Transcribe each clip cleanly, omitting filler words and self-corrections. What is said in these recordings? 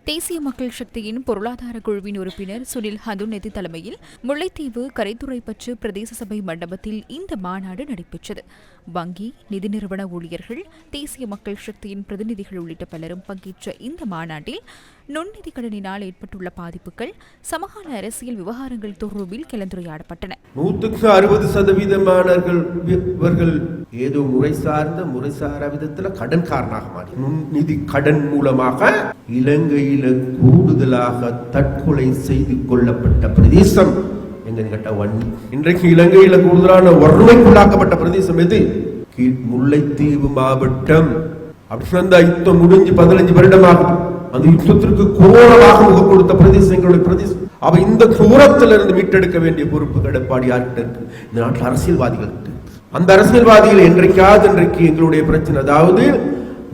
தேசிய மக்கள் சக்தியின் பொருளாதார குழுவின் உறுப்பினர் சுனில் ஹந்துநெதி தலைமையில் முல்லைத்தீவு கரைத்துறைப்பற்று பிரதேச சபை மண்டபத்தில் இந்த மாநாடு நடைபெற்றது. வங்கி, நிதி நிறுவன ஊழியர்கள், தேசிய மக்கள் சக்தியின் பிரதிநிதிகள் உள்ளிட்ட பலரும் பங்கேற்ற இந்த மாநாட்டில் நுண்நிதி கடனினால் ஏற்பட்டுள்ள பாதிப்புகள், சமகால அரசியல் விவகாரங்கள் தொடர்பில் கலந்துரையாடப்பட்டன. 160% ஏதோ முறை சார்ந்த விதத்தில் கடன் காரணமாக மாறி நுண்நிதி கடன் மூலமாக இலங்கையில கூடுதலாக தற்கொலை செய்து கொள்ளப்பட்ட பிரதேசம் எங்க கேட்ட வன்னி. இன்றைக்கு இலங்கையில கூடுதலான வறுமைக்குள்ளாக்கப்பட்ட பிரதேசம் எது? முல்லைத்தீவு மாவட்டம். அப்படி அந்த யுத்தம் முடிஞ்சு 15 வருடமாகும். அந்த யுத்தத்திற்கு கோரமாக முகம் கொடுத்த பிரதேசம் எங்களுடைய பிரதேசம். அவ இந்த தூரத்திலிருந்து மீட்டெடுக்க வேண்டிய பொறுப்பு எடப்பாடியார்கிட்ட இருக்கு, இந்த நாட்டில் அரசியல்வாதிகள். அந்த அரசியல்வாதிகள் இன்றைக்கு எங்களுடைய பிரச்சனை, அதாவது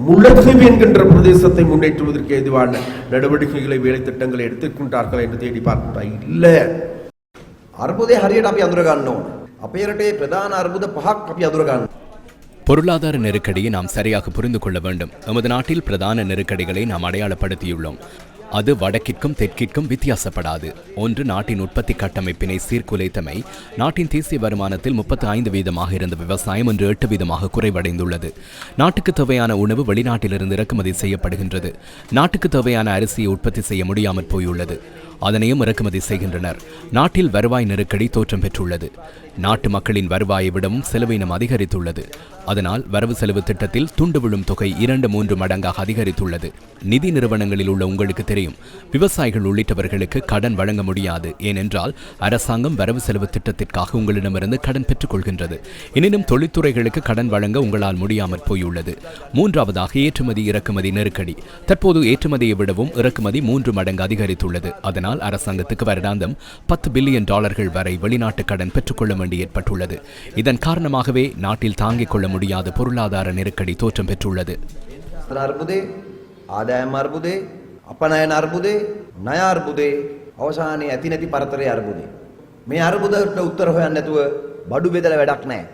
முல்லைத்தீவு என்கின்ற பிரதேசத்தை முன்னேற்றுவதற்கு எதுவான நடவடிக்கைகளை, வேலை திட்டங்களை எடுத்துக்கொண்டார்கள் என்று தேடி பார்த்தா இல்ல. අර්බුදේ හරියට අපි අඳුර ගන්න ඕන. අපේ රටේ ප්‍රධාන අර්බුද 5ක් අපි අඳුර ගන්න. பொருளாதார நெருக்கடியை நாம் சரியாக புரிந்து கொள்ள வேண்டும். நமது நாட்டில் பிரதான நெருக்கடிகளை நாம் அடையாளப்படுத்தியுள்ளோம். அது வடக்கிற்கும் தெற்கிற்கும் வித்தியாசப்படாது. ஒன்று, நாட்டின் உற்பத்தி கட்டமைப்பினை சீர்குலைத்தமை. நாட்டின் தேசிய வருமானத்தில் 35% இருந்த விவசாயம் இன்று 8% குறைவடைந்துள்ளது. நாட்டுக்கு தேவையான உணவு வெளிநாட்டிலிருந்து இறக்குமதி செய்யப்படுகின்றது. நாட்டுக்கு தேவையான அரிசியை உற்பத்தி செய்ய முடியாமல் போயுள்ளது. அதனையும் இறக்குமதி செய்கின்றனர். நாட்டில் வருவாய் நெருக்கடி தோற்றம் பெற்றுள்ளது. நாட்டு மக்களின் வருவாயை விடவும் செலவினம் அதிகரித்துள்ளது. அதனால் வரவு செலவு திட்டத்தில் துண்டு விழும் தொகை 2-3 மடங்காக அதிகரித்துள்ளது. நிதி நிறுவனங்களில் உள்ள உங்களுக்கு தெரியும், விவசாயிகள் உள்ளிட்டவர்களுக்கு கடன் வழங்க முடியாது. ஏனென்றால் அரசாங்கம் வரவு செலவு திட்டத்திற்காக உங்களிடமிருந்து கடன் பெற்றுக் கொள்கின்றது. எனினும் தொழில்துறைகளுக்கு கடன் வழங்க உங்களால் முடியாமற் போயுள்ளது. மூன்றாவதாக, ஏற்றுமதி இறக்குமதி நெருக்கடி. தற்போது ஏற்றுமதியை விடவும் இறக்குமதி 3 மடங்கு அதிகரித்துள்ளது. அதனால் அரசாங்கத்துக்கு வருடாந்தம் $10 பில்லியன் வரை வெளிநாட்டு கடன் பெற்றுக்கொள்ள வேண்டி ஏற்பட்டுள்ளது. இதன் காரணமாகவே நாட்டில் தாங்கிக் கொள்ள முடியாத பொருளாதார நெருக்கடி தோற்றம் பெற்றுள்ளது. ආදායම් අර්බුදේ, අපනයන අර්බුදේ, ණය අර්බුදේ, අවසානයේ ඇති නැති පරතරයේ අර්බුදේ. මේ අර්බුදයට උත්තර හොයන්න නැතුව බඩු බෙදලා වැඩක් නැහැ.